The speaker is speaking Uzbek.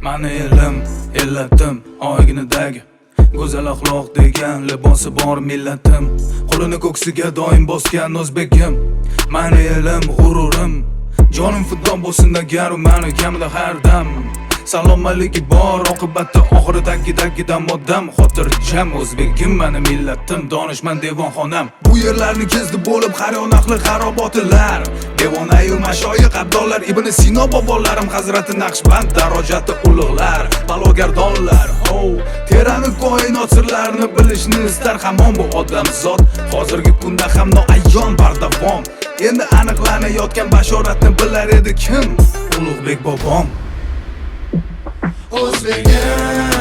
Mani elim, illatim, oyginidagi go'zal axloq degan libosi bor millatim. Qo'lini ko'ksiga doim bosgan o'zbekim. Mani elim, g'ururim, jonim fido bo'lsin agar u mani kamida har dam. Salomaligi bor, oqibatda oxiridagi moddam. Xotirjam o'zbekim, mani millatim, donishmand devonxonam. Bu yerlarni kezdi bo'lib har yon ahli xarobotilar. Devonayu mashoyiq abdollar, Ibn Sino bobolarim, Hazrati Naqshband darajati ulug'lar, balogardonlar. Terani koinot sirlarini bilishni istar hamon bu odamzod. Hozirgi kunda ham noayon bardavom. Endi aniqlanayotgan bashoratni bilar edi kim? Ulug'bek bobom. O'zbegim